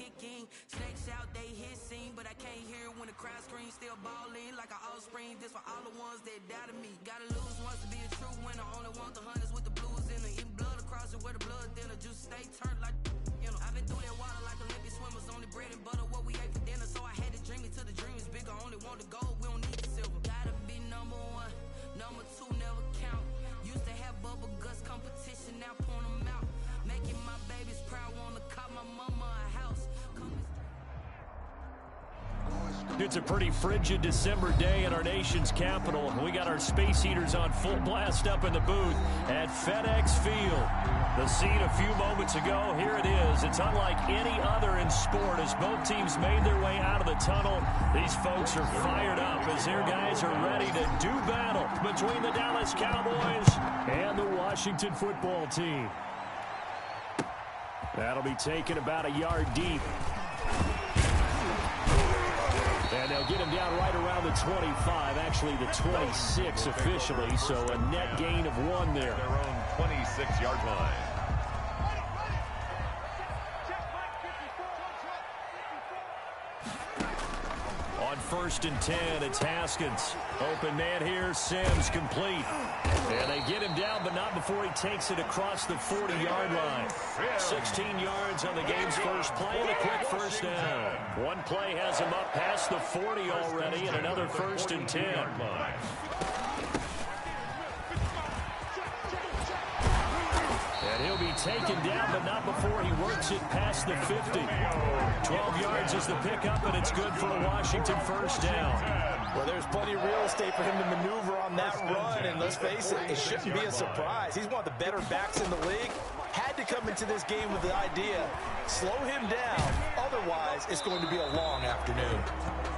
kicking. Snakes out, they hissing, but I can't hear when the crowd screams. Still balling like an offspring. This for all the ones that doubted me. Gotta lose once to be a true winner. Only want the hunters with the blues in it. Eating blood across it where the blood thinner. Just stay turned like, you know. I've been through that water like Olympic swimmers. Only bread and butter what we ate for dinner. So I had to dream it till the dream is bigger. Only want the gold, we don't need the silver. Gotta be number one, number two never count. Used to have bubble guts competition, now point them out. Making my babies proud, wanna call my mama a house. It's a pretty frigid December day in our nation's capital. We got our space heaters on full blast up in the booth at FedEx Field. The scene a few moments ago, here it is. It's unlike any other in sport as both teams made their way out of the tunnel. These folks are fired up as their guys are ready to do battle between the Dallas Cowboys and the Washington football team. That'll be taken about a yard deep. And they'll get him down right around the 25, actually the 26 officially, so a net gain of 1 there. Their own 26-yard line. On 1st and 10, it's Haskins. Open man here, Sims complete. And they get him down, but not before he takes it across the 40-yard line. 16 yards on the game's first play and a quick first down. One play has him up past the 40 already, and another 1st and 10. And he'll be taken down, but not before he works it past the 50. 12 yards is the pickup, and it's good for a Washington first down. Well, there's plenty of real estate for him to maneuver on that run, and let's face it, it shouldn't be a surprise. He's one of the better backs in the league. Had to come into this game with the idea, slow him down, otherwise it's going to be a long afternoon.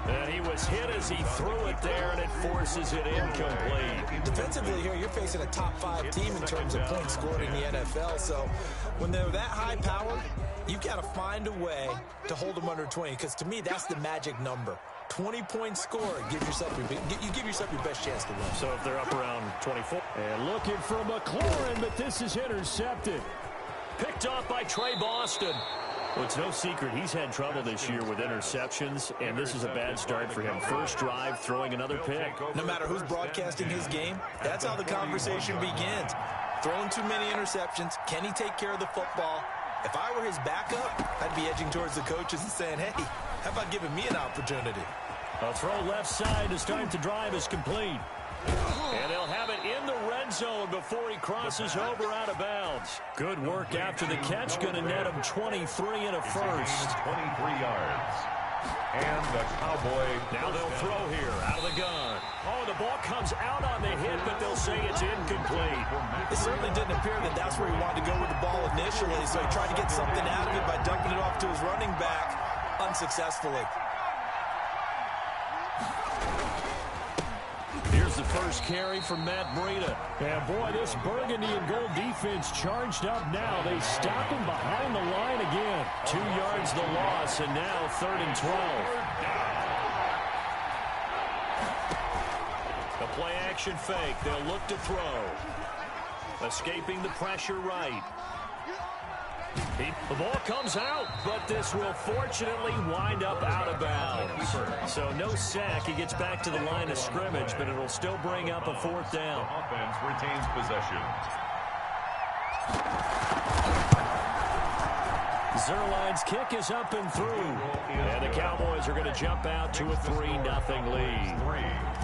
And he was hit as he threw it there, and it forces it incomplete. Defensively here, you're facing a top-5 team in terms of points scored in the NFL, so when they're that high-powered, you've got to find a way to hold them under 20, because to me, that's the magic number. 20-point score, you give yourself your best chance to win. So if they're up around 24. And looking for McLaurin, but this is intercepted. Picked off by Trey Boston. Well, it's no secret he's had trouble this year with interceptions, and this is a bad start for him. First drive, throwing another pick. No matter who's broadcasting his game, that's how the conversation begins. Throwing too many interceptions, can he take care of the football? If I were his backup, I'd be edging towards the coaches and saying, hey, how about giving me an opportunity? A throw left side to start the drive is complete. And they'll have it in the red zone before he crosses over out of bounds. Good work after the catch. Going to net him 23 and a first. 23 yards. And the Cowboy. Now they'll throw here out of the gun. Oh, the ball comes out on the hit, but they'll say it's incomplete. It certainly didn't appear that that's where he wanted to go with the ball initially, so he tried to get something out of it by dumping it off to his running back unsuccessfully. Here's the first carry from Matt Breida. And boy, this burgundy and gold defense charged up now. They stop him behind the line again. 2 yards the loss, and now 3rd and 12. The play action fake. They'll look to throw. Escaping the pressure right. The ball comes out, but this will fortunately wind up out of bounds. So no sack. He gets back to the line of scrimmage, but it'll still bring up a 4th down. Offense retains possession. Zerline's kick is up and through. And the Cowboys are going to jump out to a 3-0 lead.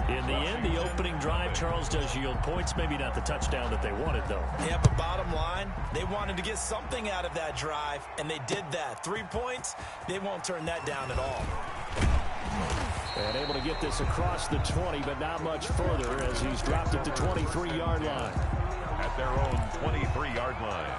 In the end, the opening drive, Charles, does yield points. Maybe not the touchdown that they wanted, though. Yeah, but bottom line, they wanted to get something out of that drive, and they did that. 3 points, they won't turn that down at all. And able to get this across the 20, but not much further as he's dropped at the 23-yard line. At their own 23-yard line.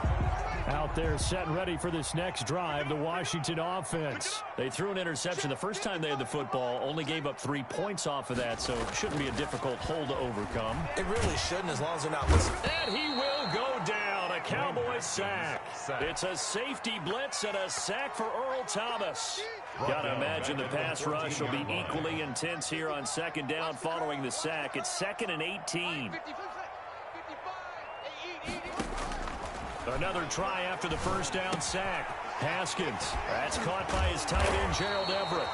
Out there set and ready for this next drive, the Washington offense. They threw an interception the first time they had the football, only gave up 3 points off of that, so it shouldn't be a difficult hole to overcome. It really shouldn't, as long as they're not listening. And he will go down, a Cowboys sack. It's a safety blitz and a sack for Earl Thomas. Gotta imagine the pass rush will be equally intense here on 2nd down following the sack. It's 2nd and 18. Another try after the first down sack. Haskins. That's caught by his tight end, Gerald Everett.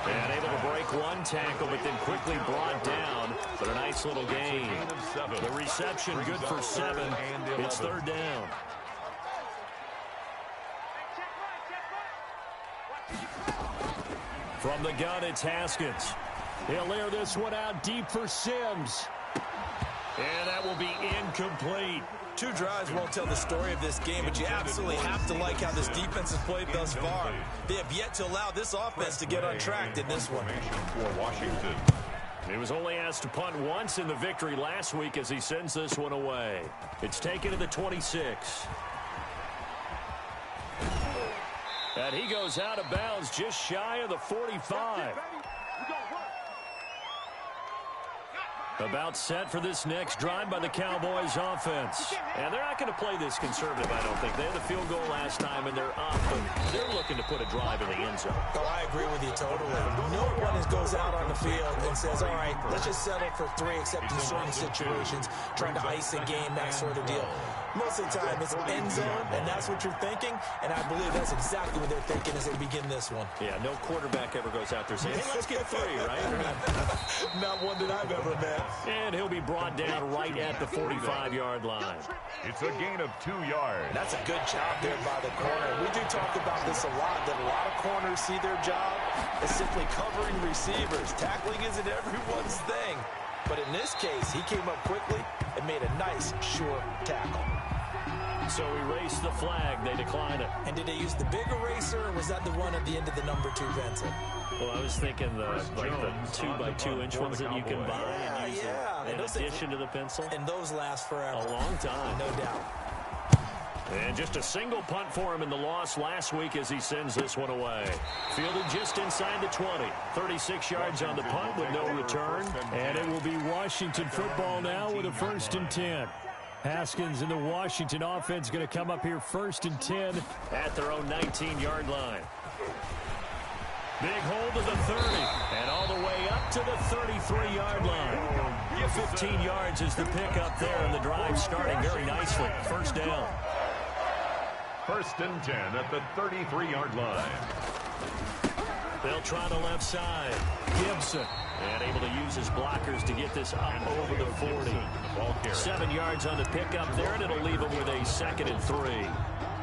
And able to break one tackle, but then quickly brought down. But a nice little gain. The reception good for 7. It's third down. From the gun, it's Haskins. He'll air this one out deep for Sims. And that will be incomplete. 2 drives won't tell the story of this game, but you absolutely have to like how this defense has played thus far. They have yet to allow this offense to get untracked in this one. For Washington. He was only asked to punt once in the victory last week as he sends this one away. It's taken to the 26. And he goes out of bounds just shy of the 45. About set for this next drive by the Cowboys offense. And they're not going to play this conservative, I don't think. They had the field goal last time, and they're up, but they're looking to put a drive in the end zone. Oh, I agree with you totally. No one goes out on the field and says, all right, let's just settle for 3, except in certain situations, trying to ice a game, that sort of deal. Most of the time, it's end zone, and that's what you're thinking, and I believe that's exactly what they're thinking as they begin this one. Yeah, no quarterback ever goes out there saying, hey, let's get 3, right? Not one that I've ever met. And he'll be brought down right at the 45-yard line. It's a gain of 2 yards. That's a good job there by the corner. We do talk about this a lot, that a lot of corners see their job as simply covering receivers. Tackling isn't everyone's thing. But in this case, he came up quickly and made a nice, short tackle. So erase the flag. They decline it. And did they use the big eraser, or was that the one at the end of the number 2 pencil? Well, I was thinking the 2x2-inch ones that you can buy and use in addition to the pencil. And those last forever. A long time. No doubt. And just a single punt for him in the loss last week as he sends this one away. Fielded just inside the 20. 36 yards on the punt with no return. And it will be Washington football now with a 1st and 10. Haskins and the Washington offense going to come up here 1st and 10 at their own 19-yard line. Big hold to the 30 and all the way up to the 33-yard line. 15 yards is the pickup there, and the drive starting very nicely. 1st down. 1st and 10 at the 33-yard line. They'll try the left side. Gibson. And able to use his blockers to get this up over the 40. 7 yards on the pickup there, and it'll leave him with a 2nd and 3.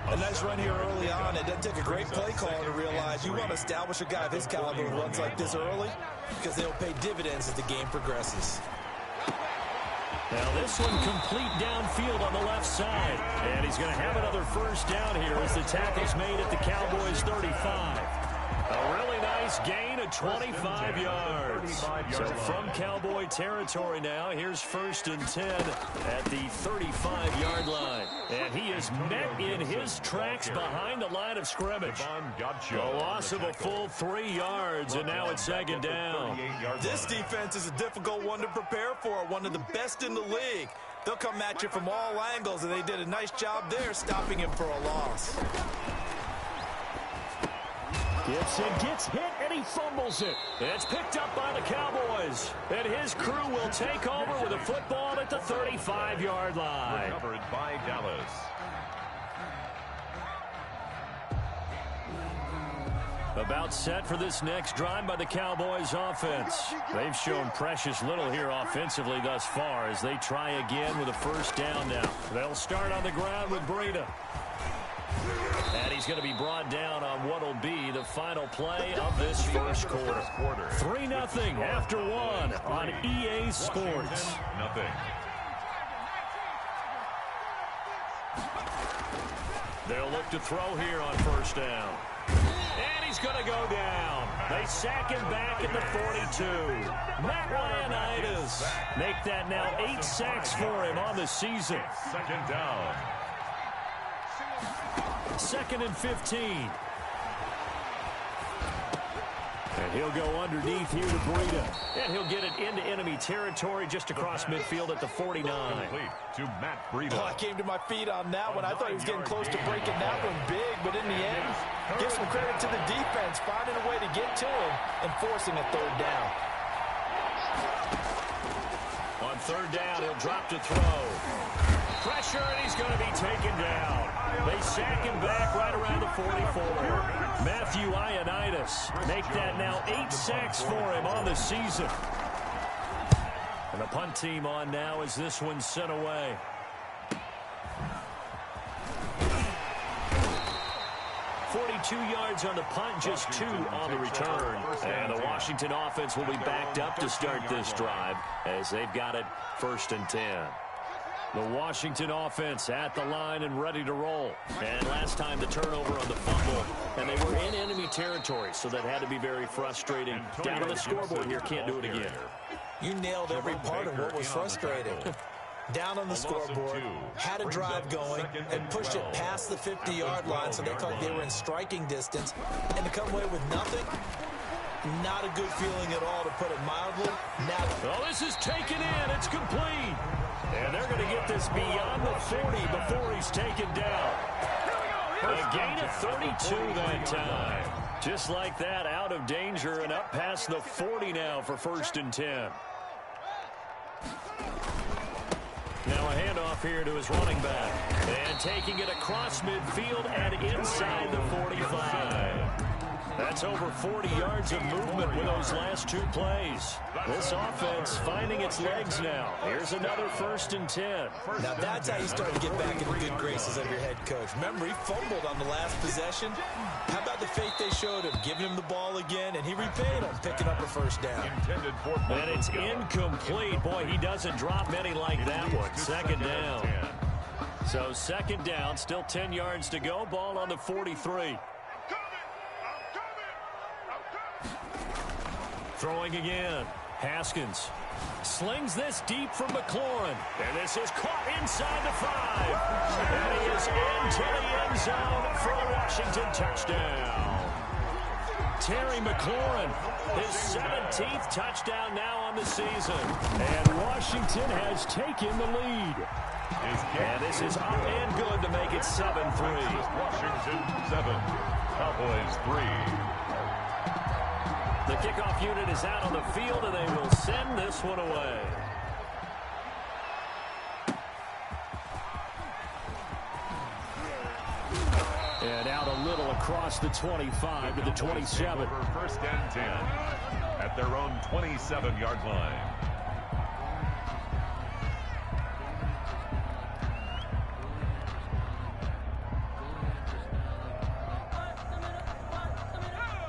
A nice run here early on. It doesn't take a great play caller to realize you want to establish a guy of his caliber who runs like this early, because they'll pay dividends as the game progresses. Now this one complete downfield on the left side. And he's going to have another 1st down here as the tackle's made at the Cowboys 35. A really nice gain of 25 yards. So from Cowboy territory now, here's 1st and 10 at the 35-yard line. And he is met in his tracks behind the line of scrimmage. A loss of a full 3 yards, and now it's 2nd down. This defense is a difficult one to prepare for, one of the best in the league. They'll come at you from all angles, and they did a nice job there stopping him for a loss. Gibson gets hit, and he fumbles it. It's picked up by the Cowboys. And his crew will take over with a football at the 35-yard line. Recovered by Dallas. About set for this next drive by the Cowboys offense. They've shown precious little here offensively thus far as they try again with a 1st down now. They'll start on the ground with Breida. And he's going to be brought down on what will be the final play of this 1st quarter. 3-0 after 1 on EA Sports. Nothing. They'll look to throw here on 1st down. And he's going to go down. They sack him back at the 42. Matt Ioannidis make that now 8 sacks for him on the season. 2nd down. 2nd and 15. And he'll go underneath here to Breida. And he'll get it into enemy territory just across midfield at the 49. Complete to Matt Breida. Oh, I came to my feet on that one. I thought he was getting close to breaking that one big, but in the end, give some credit to the defense, finding a way to get to him and forcing a 3rd down. On 3rd down, he'll drop to throw. pressure, and he's going to be taken down. They sack him back right around the 44. Matthew Ioannidis make that now 8 sacks for him on the season. And the punt team on now as this one's sent away. Yards on the punt, just 2 on the return. And the Washington offense will be backed up to start this drive as they've got it 1st and 10. The Washington offense at the line and ready to roll. And last time the turnover on the fumble, and they were in enemy territory, so that had to be very frustrating. Down on the scoreboard here, can't do it again. You nailed every part of what was frustrating. Down on the scoreboard, had a drive going, and pushed it past the 50-yard line, so they thought they were in striking distance. And to come away with nothing, not a good feeling at all, to put it mildly. Oh, this is taken in. It's complete. And they're going to get this beyond the 40 before he's taken down. A gain of 32 that time. Just like that, out of danger and up past the 40 now for 1st and 10. Now a handoff here to his running back. And taking it across midfield and inside the 45. That's over 40 yards of movement with those last 2 plays. This offense finding its legs now. Here's another 1st and 10. Now that's how you start to get back in the good graces of your head coach. Remember, he fumbled on the last possession. How about the faith they showed him, giving him the ball again, and he repaid him, picking up a 1st down. And it's incomplete. Boy, he doesn't drop many like that one. 2nd down. So 2nd down, still 10 yards to go. Ball on the 43. Throwing again. Haskins slings this deep from McLaurin. And this is caught inside the 5. And he is into the end zone for a Washington touchdown. Terry McLaurin, his 17th touchdown now on the season. And Washington has taken the lead. And this is up and good to make it 7-3. Washington 7, Cowboys 3. The kickoff unit is out on the field, and they will send this one away. And out a little across the 25 to the 27. 1st and 10 at their own 27-yard line.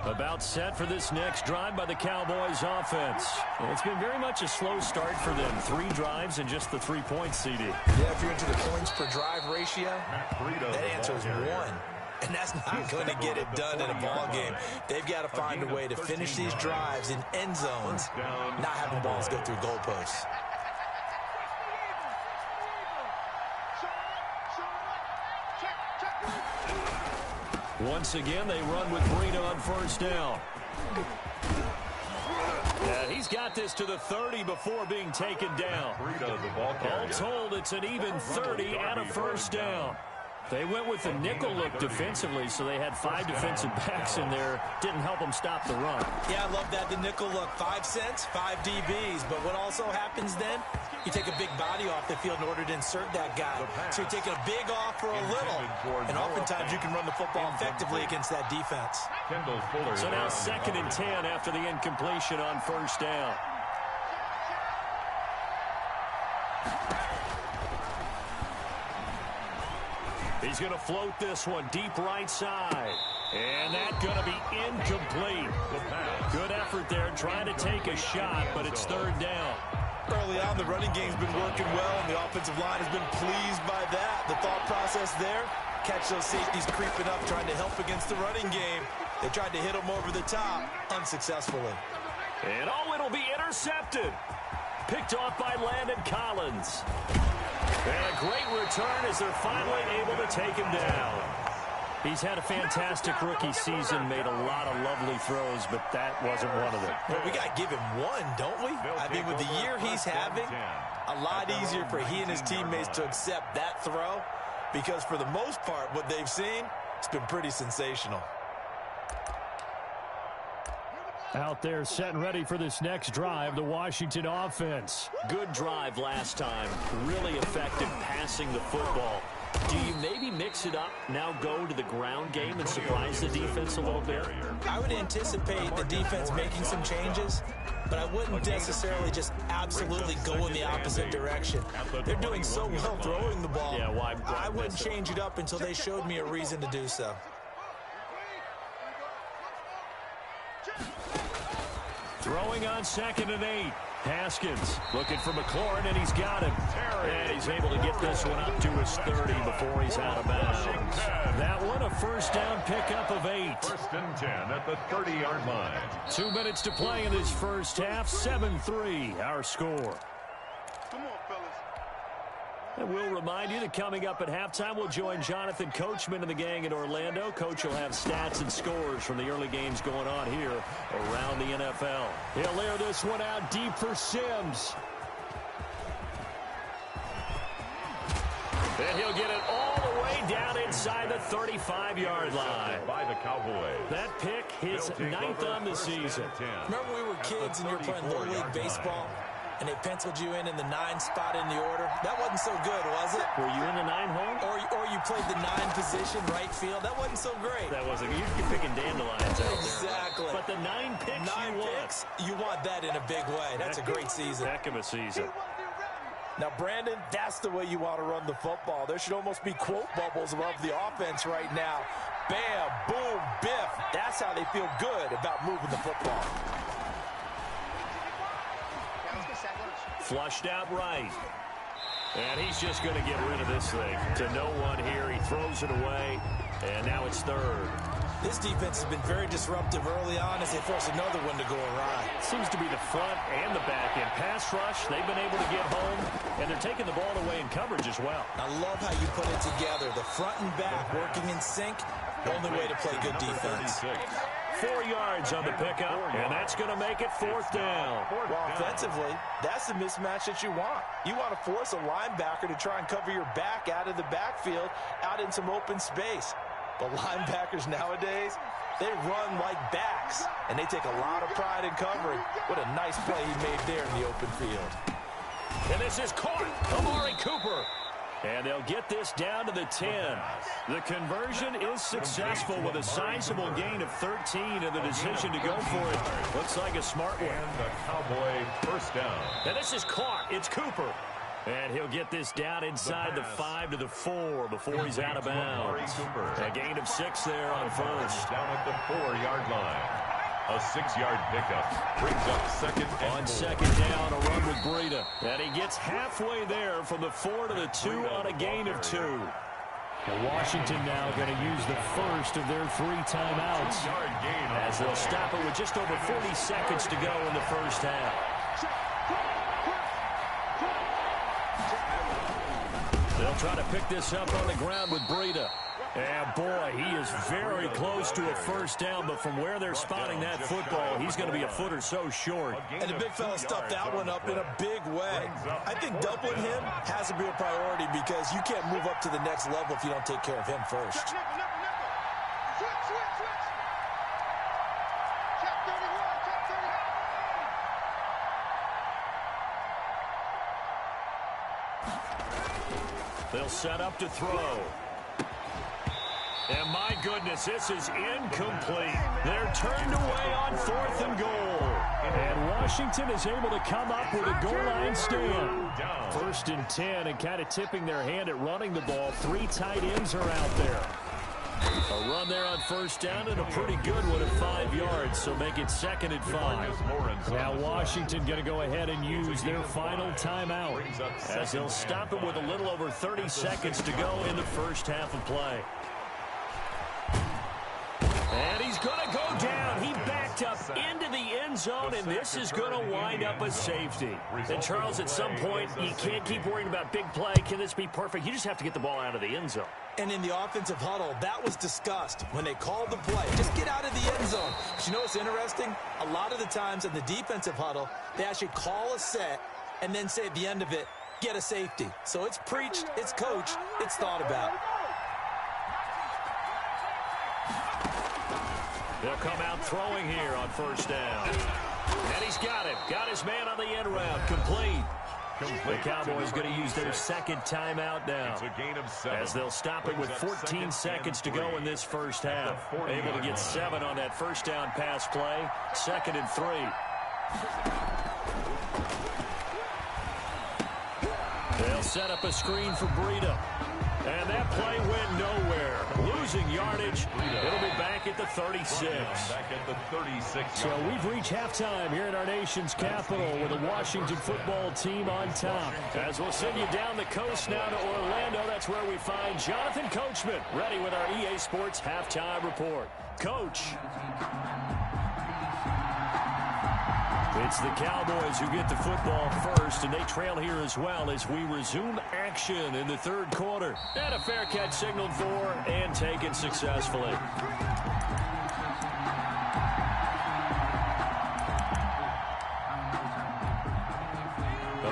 About set for this next drive by the Cowboys offense. And it's been very much a slow start for them. 3 drives and just the 3 points, CD. Yeah, if you're into the points per drive ratio, that answer is 1. And that's not going to get it done in a ball game. They've got to find a way to finish these drives in end zones, not having balls go through goalposts. Once again, they run with Breida on 1st down. Yeah, he's got this to the 30 before being taken down. All told, it's an even 30 and a 1st down. They went with the nickel look defensively, so they had 5 defensive backs in there. Didn't help them stop the run. Yeah, I love that, the nickel look. 5 cents, 5 DBs. But what also happens then, you take a big body off the field in order to insert that guy. So you're taking a big off for a little. And oftentimes you can run the football effectively against that defense. So now 2nd and 10 after the incompletion on 1st down. He's going to float this one deep right side. And that's going to be incomplete. Good effort there trying to take a shot, but it's 3rd down. Early on, the running game's been working well, and the offensive line has been pleased by that. The thought process there, catch those safeties creeping up, trying to help against the running game. They tried to hit them over the top, unsuccessfully. And oh, it'll be intercepted. Picked off by Landon Collins. And a great return as they're finally able to take him down. He's had a fantastic rookie season, made a lot of lovely throws, but that wasn't one of them. Well, we got to give him one, don't we? I mean, with the year he's having, a lot easier for he and his teammates to accept that throw, because for the most part, what they've seen, it's been pretty sensational. Out there set and ready for this next drive, the Washington offense. Good drive last time. Really effective passing the football. Do you maybe mix it up, now go to the ground game and surprise the defense a little bit? I would anticipate the defense making some changes, but I wouldn't necessarily just absolutely go in the opposite direction. They're doing so well throwing the ball. Yeah, why I wouldn't change it up until they showed me a reason to do so. Throwing on 2nd and 8. Haskins looking for McLaurin, and he's got him. And he's able to get this one up to his 30 before he's out of bounds. That one, a first down pickup of 8. 1st and 10 at the 30-yard line. 2 minutes to play in this first half. 7-3, our score. Come on, fellas. And we'll remind you that coming up at halftime, we'll join Jonathan Coachman and the gang in Orlando. Coach will have stats and scores from the early games going on here around the NFL. He'll layer this one out deep for Sims. And he'll get it all the way down inside the 35-yard line. By the Cowboys. That pick, his 9th on the season. Remember we were kids and you were playing Little League baseball? And they penciled you in the 9 spot in the order. That wasn't so good, was it? Were you in the 9 hole? Or you played the 9 position, right field. That wasn't so great. That wasn't. You're picking dandelions out there. Exactly. But the 9 picks 9 picks, you want that in a big way. That's a great season. Heck of a season. Now, Brandon, that's the way you want to run the football. There should almost be quote bubbles above the offense right now. Bam, boom, biff. That's how they feel good about moving the football. Flushed out right. And he's just going to get rid of this thing. To no one here. He throws it away. And now it's 3rd. This defense has been very disruptive early on as they force another one to go awry. Seems to be the front and the back end. Pass rush, they've been able to get home. And they're taking the ball away in coverage as well. I love how you put it together. The front and back working in sync. The only way to play good defense. 4 yards on the pickup, and that's going to make it 4th down. Well, offensively, that's the mismatch that you want. You want to force a linebacker to try and cover your back out of the backfield, out in some open space. But linebackers nowadays, they run like backs, and they take a lot of pride in covering. What a nice play he made there in the open field. And this is caught. Amari Cooper. And they'll get this down to the 10. The conversion is successful with a sizable gain of 13, and the decision to go for it looks like a smart one. And the Cowboy first down. And this is caught. It's Cooper. And he'll get this down inside the 5 to the 4 before he's out of bounds. A gain of 6 there on first. Down at the 4-yard line. A 6-yard pickup brings up 2nd and 4. On 2nd down, a run with Breida. And he gets halfway there from the 4 to the 2 on a gain of 2. And Washington now going to use the first of their 3 timeouts as they'll stop it with just over 40 seconds to go in the first half. They'll try to pick this up on the ground with Breida. And, boy, he is very close to a first down, but from where they're spotting that football, he's going to be a foot or so short. And the big fella stuffed that one up in a big way. I think doubling him has to be a priority because you can't move up to the next level if you don't take care of him first. They'll set up to throw. And my goodness, this is incomplete. They're turned away on 4th and goal. And Washington is able to come up with a goal line stand. 1st and 10, and kind of tipping their hand at running the ball. 3 tight ends are out there. A run there on first down and a pretty good one at 5 yards, so make it 2nd and 5. Now Washington going to go ahead and use their final timeout as they'll stop it with a little over 30 seconds to go in the first half of play. And he's going to go down. He backed up into the end zone, and this is going to wind up a safety. And, Charles, at some point, you can't keep worrying about big play. Can this be perfect? You just have to get the ball out of the end zone. And in the offensive huddle, that was discussed when they called the play. Just get out of the end zone. But you know what's interesting? A lot of the times in the defensive huddle, they actually call a set and then say at the end of it, get a safety. So it's preached, it's coached, it's thought about. They'll come out throwing here on first down. And he's got him. Got his man on the end route. Complete. The Cowboys going to use their second timeout now, It's a gain of 7. as they'll stop it with 14 seconds to go in this first half. Able to get 7 on that first down pass play. 2nd and 3. They'll set up a screen for Breida. And that play went nowhere. Losing yardage. It'll be back at the 36. Back at the 36. So we've reached halftime here at our nation's capital with the Washington football team on top. As we'll send you down the coast now to Orlando, that's where we find Jonathan Coachman ready with our EA Sports halftime report. Coach. It's the Cowboys who get the football first, and they trail here as well as we resume action in the third quarter. And a fair catch signaled for and taken successfully.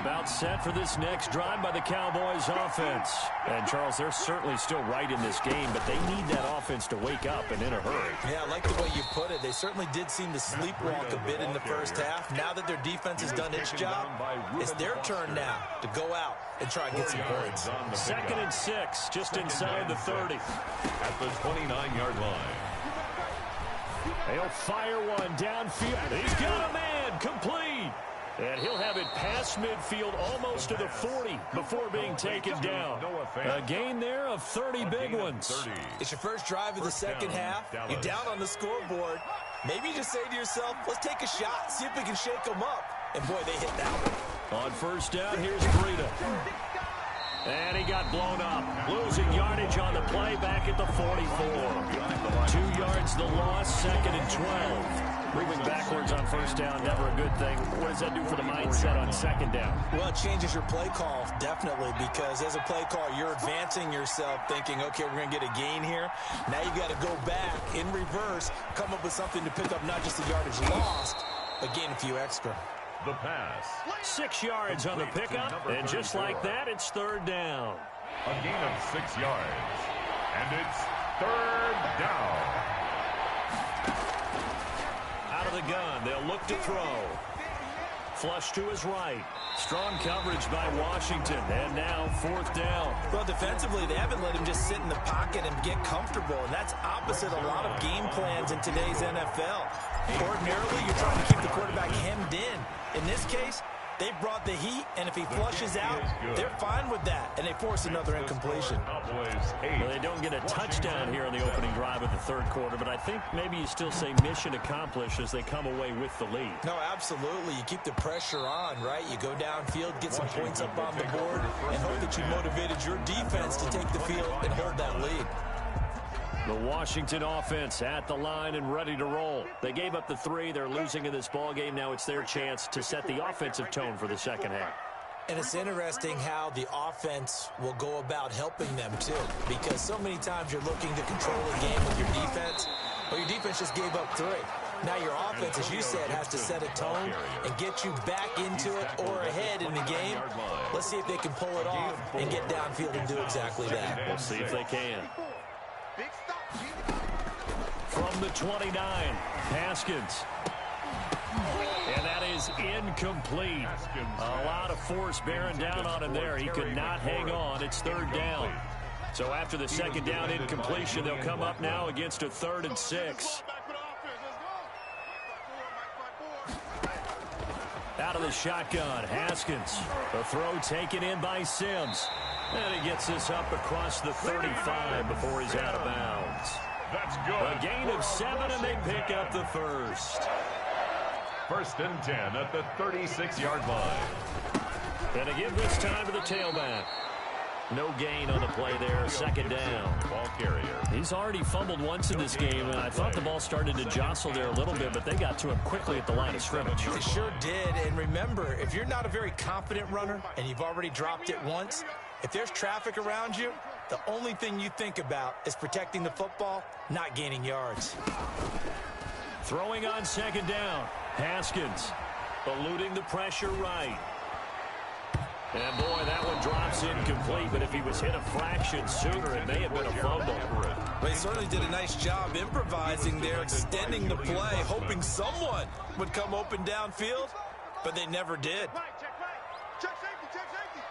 About set for this next drive by the Cowboys offense. And, Charles, they're certainly still right in this game, but they need that offense to wake up and in a hurry. Yeah, I like the way you put it. They certainly did seem to sleepwalk a bit in the first half. Now that their defense has done its job, it's their turn now to go out and try and get some points. 2nd and 6, just inside the 30. At the 29-yard line. They'll fire one downfield. He's got a man, complete. And he'll have it past midfield almost to the 40 before being taken down. A gain there of 30 big ones. It's your first drive of the second half. You're down on the scoreboard. Maybe you just say to yourself, let's take a shot, see if we can shake them up. And, boy, they hit that one. On first down, here's Breida. And he got blown up. Losing yardage on the play back at the 44. 2 yards the loss, 2nd and 12. Moving backwards on first down, never a good thing. What does that do for the mindset on second down? Well, it changes your play call, definitely, because as a play call, you're advancing yourself thinking, okay, we're going to get a gain here. Now you got to go back in reverse, come up with something to pick up not just the yardage lost, but gain a few extra. The pass. 6 yards on the pickup, and just like that, it's third down. A gain of 6 yards. And it's third down. Out of the gun, they'll look to throw. Flush to his right. Strong coverage by Washington, and now fourth down. Well, defensively, they haven't let him just sit in the pocket and get comfortable, and that's opposite a lot of game plans in today's NFL. Ordinarily, you're trying to keep the quarterback hemmed in. In this case, they brought the heat, and if he flushes out, they're fine with that, and they force another incompletion. Well, they don't get a touchdown here in the opening drive of the third quarter, but I think maybe you still say mission accomplished as they come away with the lead. No, absolutely. You keep the pressure on, right? You go downfield, get some points up on the board, and hope that you motivated your defense to take the field and hold that lead. The Washington offense at the line and ready to roll. They gave up the 3. They're losing in this ball game. Now it's their chance to set the offensive tone for the second half. And it's interesting how the offense will go about helping them, too, because so many times you're looking to control a game with your defense. Well, your defense just gave up 3. Now your offense, as you said, has to set a tone and get you back into it or ahead in the game. Let's see if they can pull it off and get downfield and do exactly that. We'll see if they can. From the 29, Haskins. And that is incomplete. A lot of force bearing down on him there. He could not hang on. It's third down. So after the second down incompletion, they'll come up now against a 3rd and 6. Out of the shotgun, Haskins. The throw taken in by Sims. And he gets this up across the 35 before he's out of bounds. That's good. A gain of 7, and they pick up the first. 1st and 10 at the 36-yard line. And again this time to the tailback. No gain on the play there. 2nd down. Ball carrier. He's already fumbled once in this game, and I thought the ball started to jostle there a little bit, but they got to him quickly at the line of scrimmage. It sure did. And remember, if you're not a very confident runner and you've already dropped it once, if there's traffic around you, the only thing you think about is protecting the football, not gaining yards. Throwing on 2nd down. Haskins eluding the pressure right. And boy, that one drops incomplete, but if he was hit a fraction sooner, it may have been a fumble. But he certainly did a nice job improvising there, extending the play, hoping someone would come open downfield, but they never did. Check safety, check safety.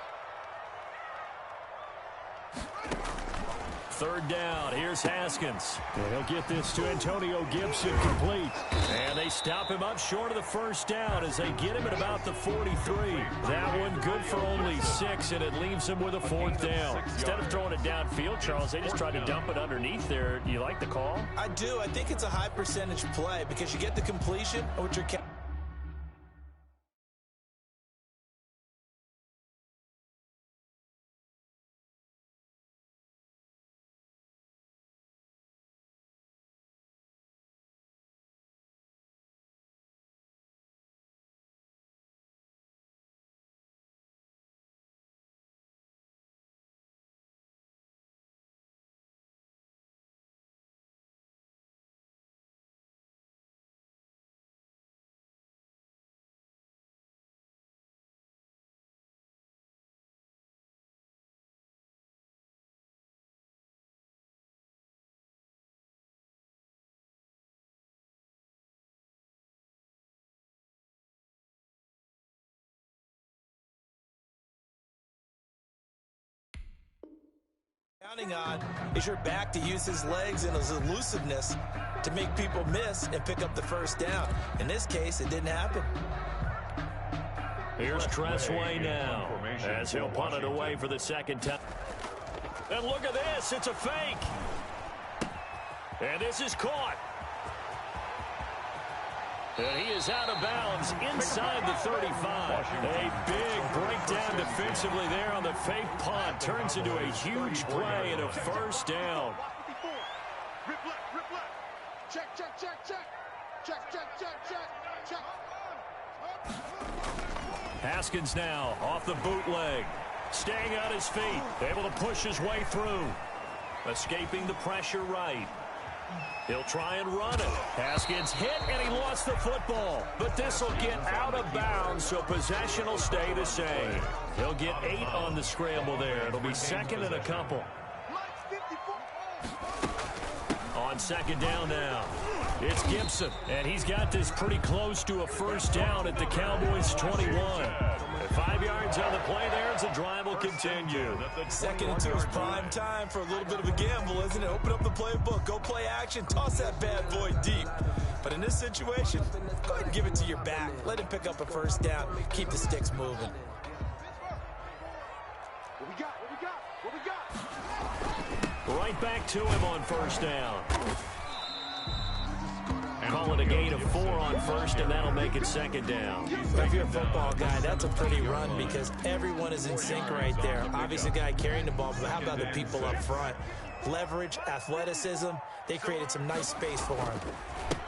Third down, here's Haskins. And he'll get this to Antonio Gibson complete. And they stop him up short of the first down as they get him at about the 43. That one good for only 6, and it leaves him with a 4th down. Instead of throwing it downfield, Charles, they just tried to dump it underneath there. Do you like the call? I do. I think it's a high percentage play because you get the completion, which you're counting on is your back to use his legs and his elusiveness to make people miss and pick up the first down. In this case, it didn't happen. Here's Tressway now as he'll punt it away for the second time. And look at this. It's a fake. And this is caught. And he is out of bounds inside the 35. A big breakdown defensively there on the fake punt. Turns into a huge play and a first down. Rip left. Check. Check. Haskins now off the bootleg. Staying on his feet. Able to push his way through. Escaping the pressure right. He'll try and run it. Haskins hit, and he lost the football. But this will get out of bounds, so possession will stay the same. He'll get 8 on the scramble there. It'll be second and a couple. On second down now, it's Gibson. And he's got this pretty close to a first down at the Cowboys' 21. 5 yards on the play there as the drive will continue. Second and 2 is prime time for a little bit of a gamble, isn't it? Open up the playbook, go play action, toss that bad boy deep. But in this situation, go ahead and give it to your back. Let him pick up a first down. Keep the sticks moving. What we got? Right back to him on first down. Call it a gain of 4 on first, and that'll make it second down. If you're a football guy, that's a pretty run because everyone is in sync right there. Obviously, the guy carrying the ball, but how about the people up front? Leverage, athleticism, they created some nice space for him.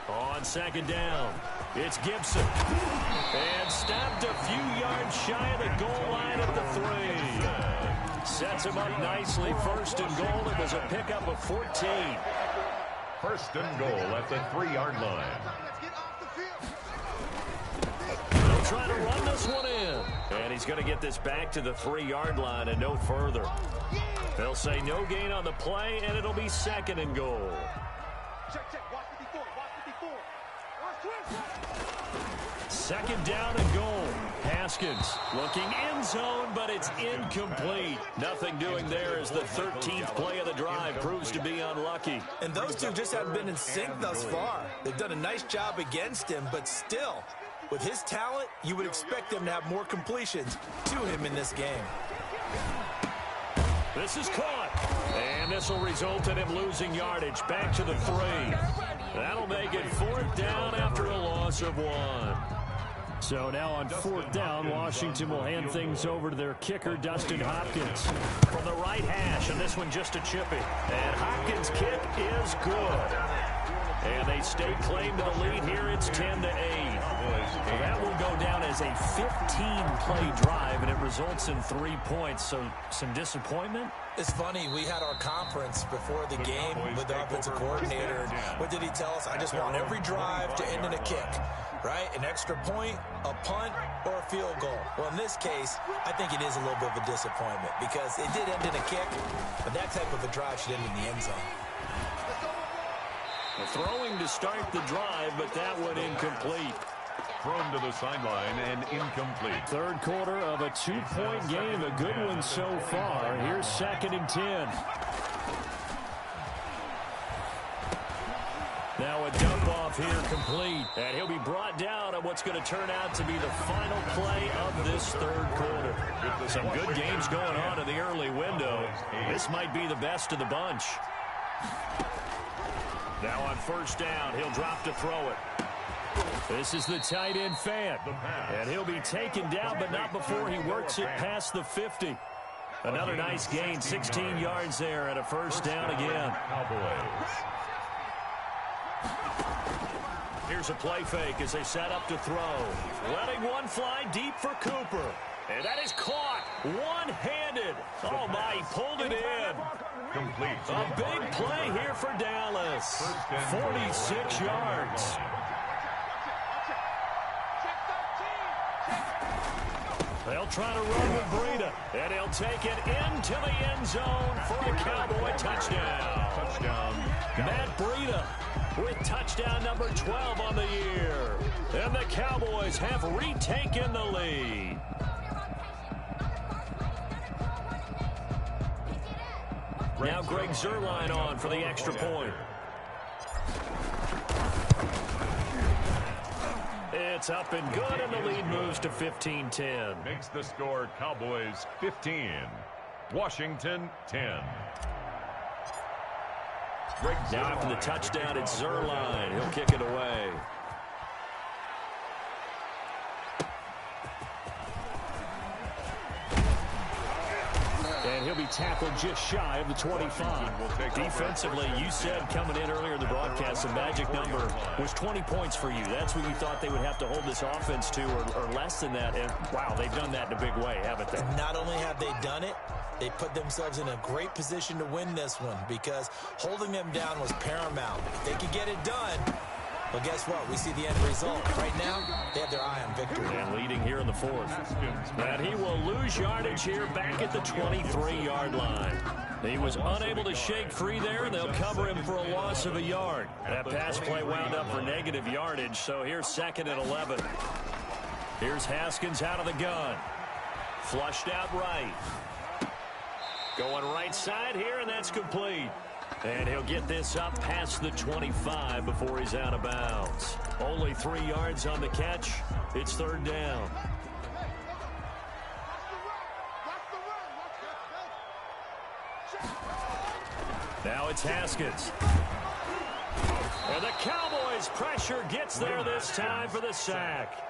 On second down, it's Gibson. And stopped a few yards shy of the goal line at the 3. Sets him up nicely, first and goal. It was a pickup of 14. First and goal at the 3-yard line. They'll try to run this one in. And he's going to get this back to the 3-yard line and no further. They'll say no gain on the play, and it'll be second and goal. Check. Watch 54. Second down and goal. Haskins looking end zone, but it's incomplete. Nothing doing there as the 13th play of the drive proves to be unlucky. And those two just haven't been in sync thus far. They've done a nice job against him, but still, with his talent, you would expect them to have more completions to him in this game. This is caught, and this will result in him losing yardage back to the 3. That'll make it 4th down after a loss of 1. So now on 4th down, Washington will hand things over to their kicker, Dustin Hopkins. From the right hash, and this one just a chippy. And Hopkins' kick is good. And they stay claim to the lead here. It's 10-8. So that will go down as a 15-play drive, and it results in 3 points. So some disappointment? It's funny, we had our conference before the game with the offensive coordinator. What did he tell us? I just want every drive to end in a kick. right? An extra point, a punt, or a field goal. Well, in this case, I think it is a little bit of a disappointment because it did end in a kick, but that type of a drive should end in the end zone. Throwing to start the drive, but that one incomplete. Thrown to the sideline and incomplete. Third quarter of a 2-point game. A good one so far. Here's 2nd and 10. Now a dump off here complete. And he'll be brought down on what's going to turn out to be the final play of this third quarter. Some good games going on in the early window. This might be the best of the bunch. Now on first down, he'll drop to throw it. This is the tight end Fant. And he'll be taken down, but not before he works it past the 50. Another nice gain, 16 yards there, and a first down again. Here's a play fake as they set up to throw. Letting one fly deep for Cooper. And that is caught one-handed. Oh, my, he pulled it in. Complete. A big play here for Dallas. 46 yards. They'll try to run with Breida, and he'll take it into the end zone for a Cowboy touchdown. Matt Breida with touchdown number 12 on the year. And the Cowboys have retaken the lead. Now Greg Zuerlein on for the extra point. It's up and good, and the lead moves to 15-10. Makes the score Cowboys 15, Washington 10. Now after the touchdown, it's Zuerlein. He'll kick it away. And he'll be tackled just shy of the 25. Defensively, you said coming in earlier in the broadcast, the magic number was 20 points for you. That's what you thought they would have to hold this offense to, or less than that. And, wow, they've done that in a big way, haven't they? Not only have they done it, they put themselves in a great position to win this one because holding them down was paramount. If they could get it done, well, guess what? We see the end result. Right now, they have their eye on victory. And leading here in the fourth. And he will lose yardage here back at the 23-yard line. He was unable to shake free there, and they'll cover him for a loss of a yard. That pass play wound up for negative yardage, so here's 2nd and 11. Here's Haskins out of the gun. Flushed out right. Going right side here, and that's complete. And he'll get this up past the 25 before he's out of bounds. Only 3 yards on the catch. It's 3rd down. Now it's Haskins. And the Cowboys' pressure gets there this time for the sack.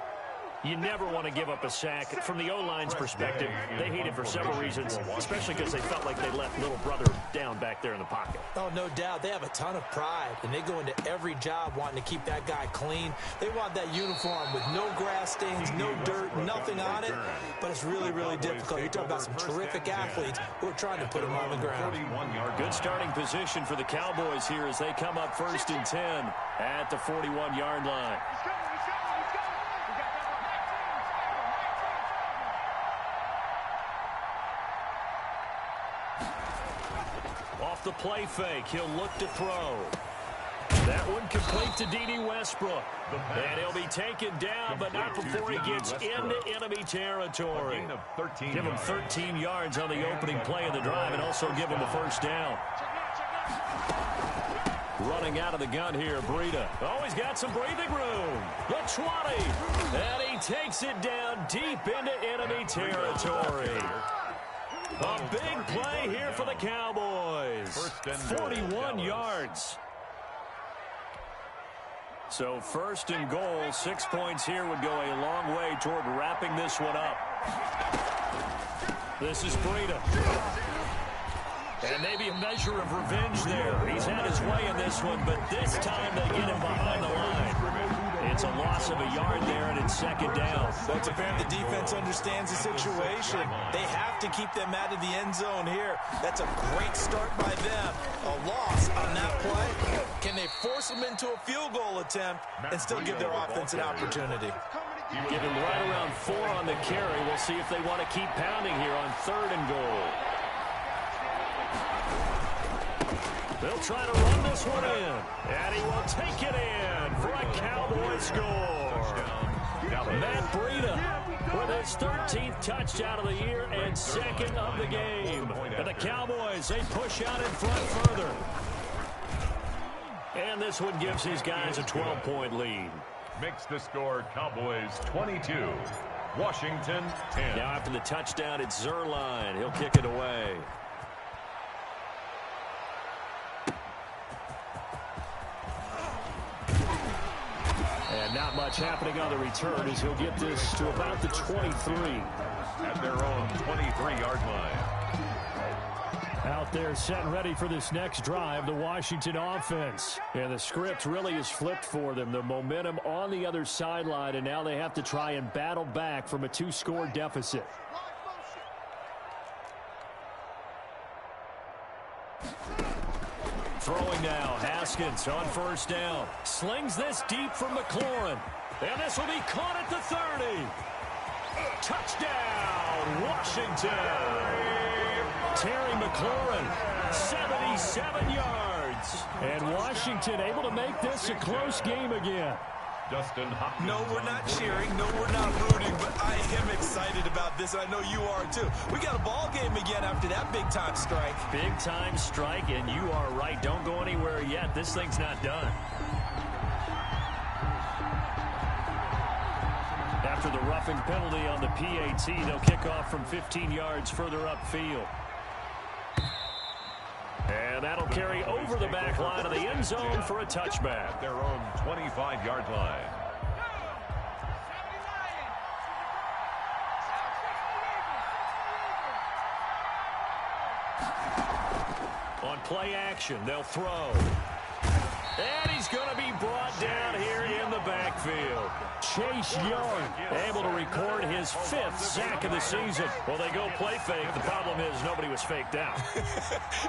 You never want to give up a sack. From the O-line's perspective, they hate it for several reasons, especially because they felt like they left little brother down back there in the pocket. Oh, no doubt. They have a ton of pride, and they go into every job wanting to keep that guy clean. They want that uniform with no grass stains, no dirt, nothing on it, but it's really, really difficult. You're talking about some terrific athletes who are trying to put him on the ground. Good starting position for the Cowboys here as they come up 1st and 10 at the 41-yard line. Off the play fake, he'll look to throw. That one complete to D.D. Westbrook. And he'll be taken down, but not before he gets into enemy territory. Give him 13 yards on the opening play of the drive and also give him a first down. Running out of the gun here, Breida. Oh, he's got some breathing room. The 20. And he takes it down deep into enemy territory. A big play here for the Cowboys. 41 yards. So 1st and goal, 6 points here would go a long way toward wrapping this one up. This is Breida. And maybe a measure of revenge there. He's had his way in this one, but this time they get him behind the line. It's a loss of a yard there, and it's second down. Well, it's apparent the defense understands the situation. They have to keep them out of the end zone here. That's a great start by them. A loss on that play. Can they force them into a field goal attempt and still give their offense an opportunity? Give him right around 4 on the carry. We'll see if they want to keep pounding here on 3rd and goal. They'll try to run this one in. And he will take it in for a Cowboy score. Matt Breida with his 13th touchdown of the year and 2nd of the game. And the Cowboys, they push out in front further. And this one gives these guys a 12-point lead. Makes the score Cowboys 22, Washington 10. Now after the touchdown, it's Zerline. He'll kick it away. And not much happening on the return as he'll get this to about the 23. At their own 23-yard line. Out there set and ready for this next drive, the Washington offense. And the script really is flipped for them. The momentum on the other sideline, and now they have to try and battle back from a 2-score deficit. Throwing now, Haskins on 1st down. Slings this deep from McLaurin. And this will be caught at the 30. Touchdown, Washington. Terry McLaurin, 77 yards. And Washington able to make this a close game again. Dustin Hopkins. No, we're not cheering. No, we're not rooting. But I am excited about this, and I know you are too. We got a ball game again after that big-time strike. Big-time strike, and you are right. Don't go anywhere yet. This thing's not done. After the roughing penalty on the PAT, they'll kick off from 15 yards further upfield. And that'll carry over the back line of the end zone for a touchback. At their own 25-yard line. On play action, they'll throw. And he's going to be brought down here in the backfield. Chase Young able to record his 5th sack of the season. Well, they go play fake. The problem is nobody was faked out.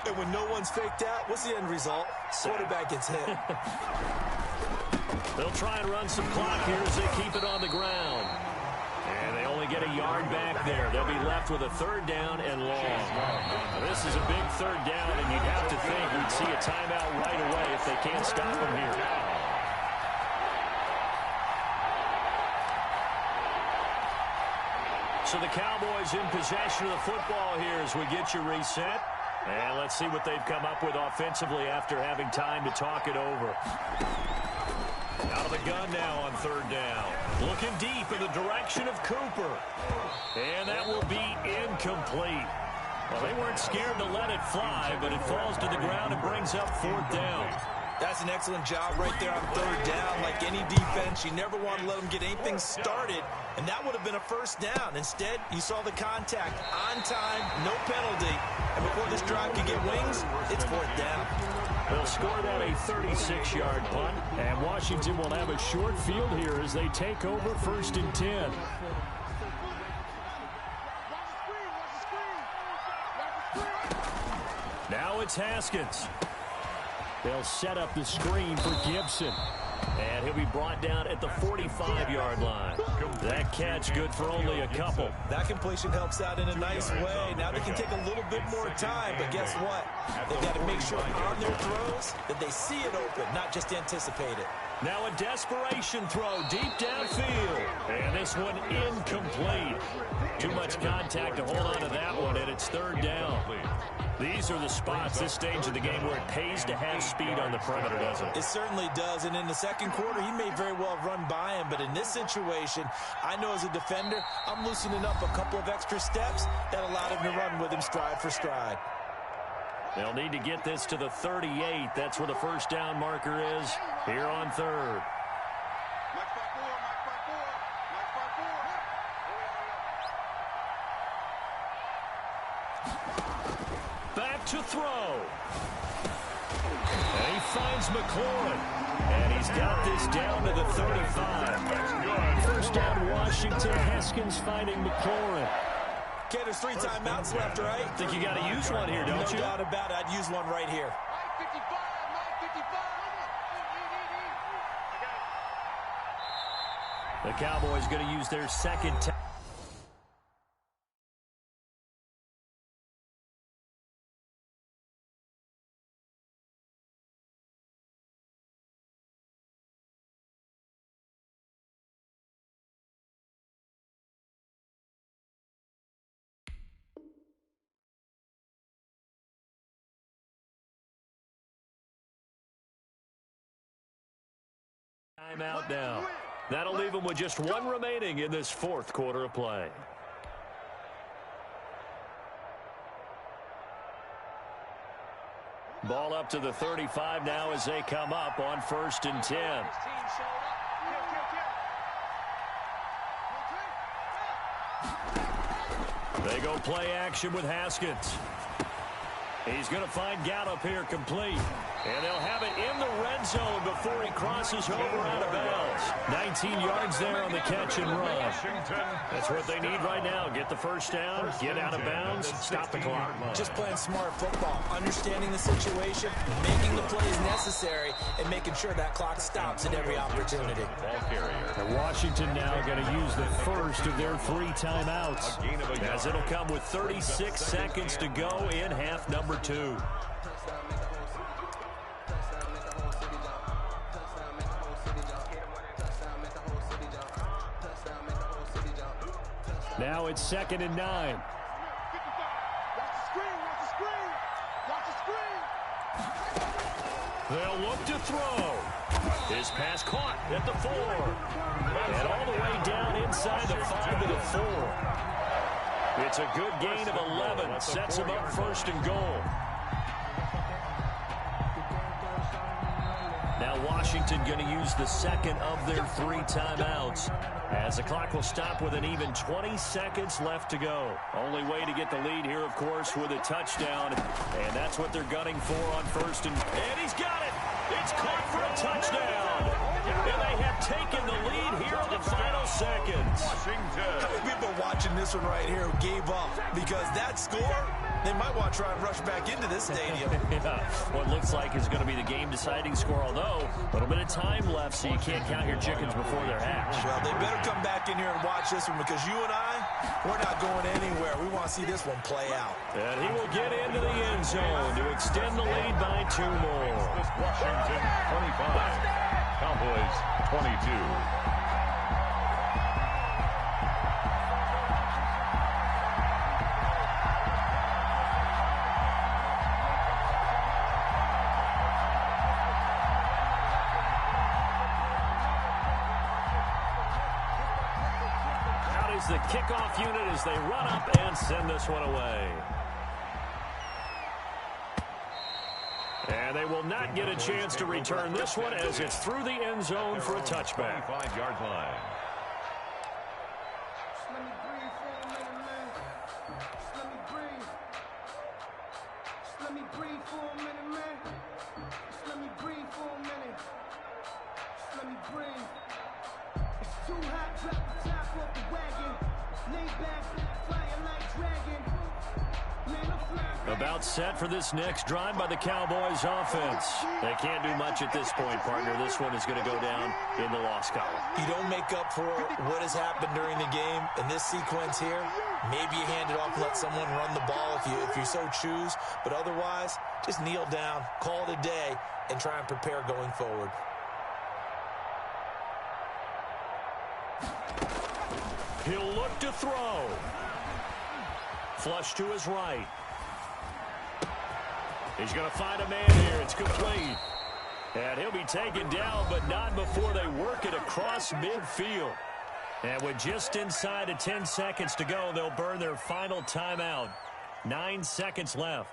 And when no one's faked out, what's the end result? Quarterback gets hit. They'll try and run some clock here as they keep it on the ground. And they only get a yard back there. They'll be left with a 3rd down and long. Now, this is a big 3rd down, and you'd have to think we'd see a timeout right away if they can't stop them here. So the Cowboys in possession of the football here as we get you reset. And let's see what they've come up with offensively after having time to talk it over. Out of the gun now on 3rd down. Looking deep in the direction of Cooper. And that will be incomplete. Well, they weren't scared to let it fly, but it falls to the ground and brings up 4th down. That's an excellent job right there on 3rd down. Like any defense, you never want to let them get anything started, and that would have been a 1st down. Instead, you saw the contact on time, no penalty, and before this drive could get wings, it's 4th down. They'll score that a 36-yard punt, and Washington will have a short field here as they take over 1st and 10. Now it's Haskins. They'll set up the screen for Gibson. And he'll be brought down at the 45-yard line. That catch good for only a couple. That completion helps out in a nice way. Now they can take a little bit more time, but guess what? They've got to make sure on their throws that they see it open, not just anticipate it. Now a desperation throw deep downfield. And this one incomplete. Too much contact to hold on to that one, and it's 3rd down. These are the spots, this stage of the game, where it pays to have speed on the perimeter, doesn't it? It certainly does, and in the 2nd quarter, he may very well have run by him, but in this situation, I know as a defender, I'm loosening up a couple of extra steps that allowed him to run with him stride for stride. They'll need to get this to the 38. That's where the 1st down marker is here on 3rd. Back to throw. And he finds McLaurin. And he's got this down to the 35. First down, Washington. Haskins finding McLaurin. Okay, there's 3 timeouts left, right? I think you got to use one here, don't you? No doubt about it. I'd use one right here. The Cowboys going to use their second time. Timeout now. That'll leave them with just 1 remaining in this 4th quarter of play. Ball up to the 35 now as they come up on 1st and 10. They go play action with Haskins. He's going to find Gallup here complete. And they'll have it in the red zone before he crosses over out of bounds. 19 yards there on the catch and run. That's what they need right now. Get the first down, get out of bounds, stop the clock. Just playing smart football, understanding the situation, making the plays necessary, and making sure that clock stops at every opportunity. And Washington now going to use the first of their 3 timeouts, as it'll come with 36 seconds to go in half number 2. Now it's 2nd and 9. Watch the screen. They'll look to throw. His pass caught at the 4. And all the way down inside the 5 to the 4. It's a good gain of 11. Sets him up 1st and goal. Now Washington going to use the second of their 3 timeouts, as the clock will stop with an even 20 seconds left to go. Only way to get the lead here, of course, with a touchdown. And that's what they're gunning for on 1st and he's got it. It's caught for a touchdown. And they have taken the lead here in the final seconds. How many people watching this one right here who gave up? Because that score, they might want to try and rush back into this stadium. Yeah, what looks like is going to be the game-deciding score, although a little bit of time left, so you can't count your chickens before they're hatched. Well, they better come back in here and watch this one, because you and I, we're not going anywhere. We want to see this one play out. And he will get into the end zone to extend the lead by 2 more. Washington 25, Cowboys 22. The kickoff unit as they run up and send this one away. And they will not get a chance to return this one, as it's through the end zone for a touchback. 25-yard line. About set for this next drive by the Cowboys offense. They can't do much at this point, partner. This one is going to go down in the loss column. You don't make up for what has happened during the game in this sequence here. Maybe you hand it off and let someone run the ball if you so choose. But otherwise, just kneel down, call it a day, and try and prepare going forward. He'll look to throw. Flush to his right. He's going to find a man here. It's complete. And he'll be taken down, but not before they work it across midfield. And with just inside of 10 seconds to go, they'll burn their final timeout. 9 seconds left.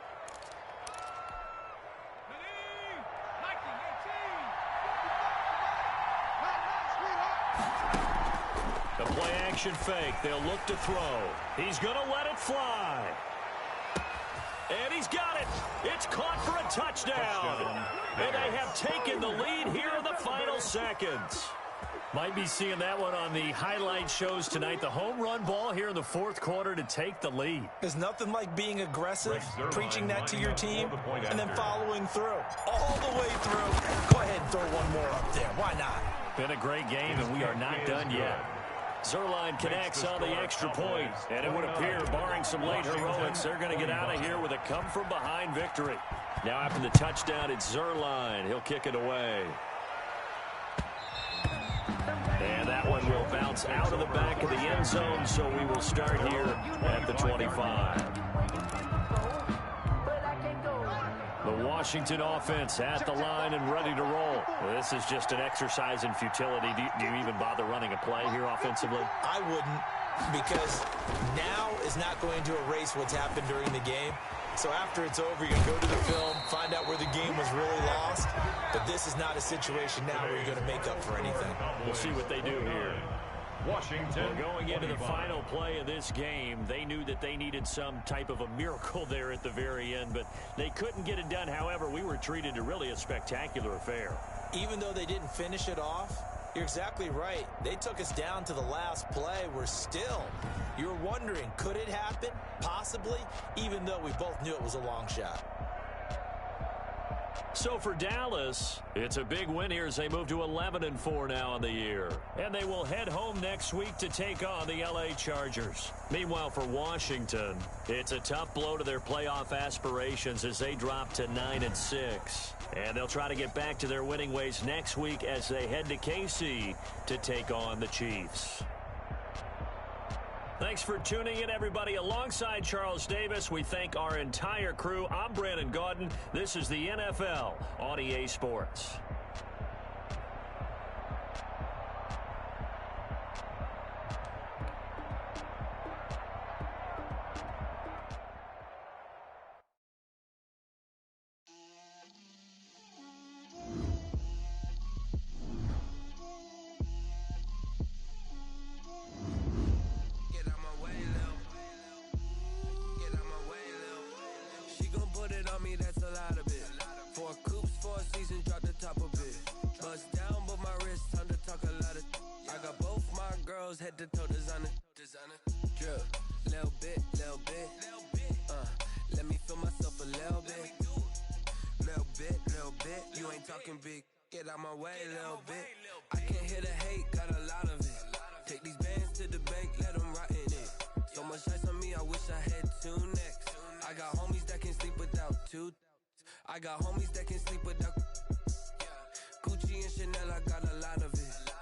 The play action fake. They'll look to throw. He's going to let it fly. And he's got it. It's caught for a touchdown. And they have taken the lead here in the final seconds. Might be seeing that one on the highlight shows tonight. The home run ball here in the fourth quarter to take the lead. There's nothing like being aggressive, preaching that to your team, and then following through. All the way through. Go ahead and throw one more up there. Why not? Been a great game, and we are not done yet. Zerline connects on the extra point, and it would appear, barring some late heroics, they're going to get out of here with a come-from-behind victory. Now after the touchdown, it's Zerline. He'll kick it away. And that one will bounce out of the back of the end zone, so we will start here at the 25. The Washington offense at the line and ready to roll. This is just an exercise in futility. Do you even bother running a play here offensively? I wouldn't, because now is not going to erase what's happened during the game. So after it's over, you can go to the film, find out where the game was really lost. But this is not a situation now where you're going to make up for anything. We'll see what they do here. Washington. Well, going into the final play of this game, they knew that they needed some type of a miracle there at the very end, but they couldn't get it done. However, we were treated to really a spectacular affair. Even though they didn't finish it off, you're exactly right. They took us down to the last play. You're wondering, could it happen? Possibly, even though we both knew it was a long shot. So for Dallas, it's a big win here as they move to 11-4 now in the year. And they will head home next week to take on the LA Chargers. Meanwhile, for Washington, it's a tough blow to their playoff aspirations as they drop to 9-6. And they'll try to get back to their winning ways next week as they head to KC to take on the Chiefs. Thanks for tuning in, everybody. Alongside Charles Davis, we thank our entire crew. I'm Brandon Gaudin. This is the NFL on EA Sports. Head to toe designer, drip, little bit, let me feel myself a little bit, you ain't talking big, get out my way, little bit, I can't hear the hate, got a lot of it, take these bands to the bank, let them rot in it, so much ice on me, I wish I had two necks, I got homies that can sleep without two, I got homies that can sleep without, Gucci and Chanel, I got a lot of it.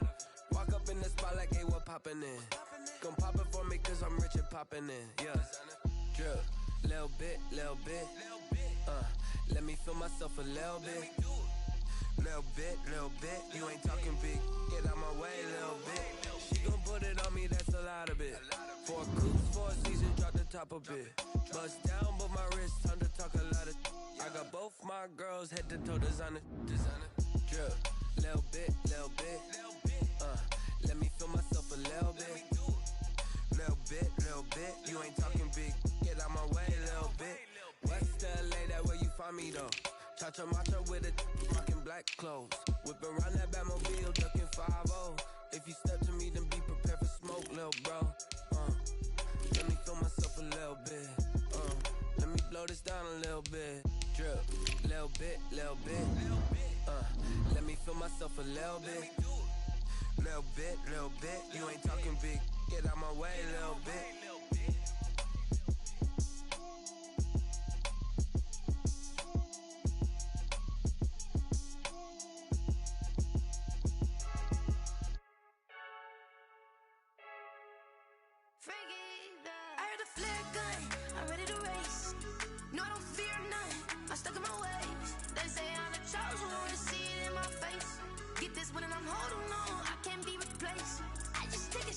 Walk up in the spot like, hey, what poppin' in? Come pop it for me, cause I'm rich and poppin' in, yeah. Drip, little bit, let me feel myself a little bit. Little bit, you ain't talking big, get out my way, little bit. She gon' put it on me, that's a lot of it. 4 coops, 4 seasons, drop the top a bit. Bust down, but my wrist, time to talk a lot of. I got both my girls, head to toe designer. Drip, little bit, let me feel myself a little bit. Little bit, you ain't talking big, get out my way, little bit. West LA, that where you find me though. Cha-cha matcha with a rockin' black clothes. Whippin' around that Batmobile, duckin' 5-0. If you step to me, then be prepared for smoke, little bro. Let me feel myself a little bit. Let me blow this down a little bit. Drip, little bit. Let me feel myself a little bit. Little bit, you ain't talking big, get out my way, little bit. I heard a flare gun, I'm ready to race. No, I don't fear none, I'm stuck in my ways. They say I'm the chosen one, to see it in my face. Get this one and I'm holding on, I can't be replaced. I just take a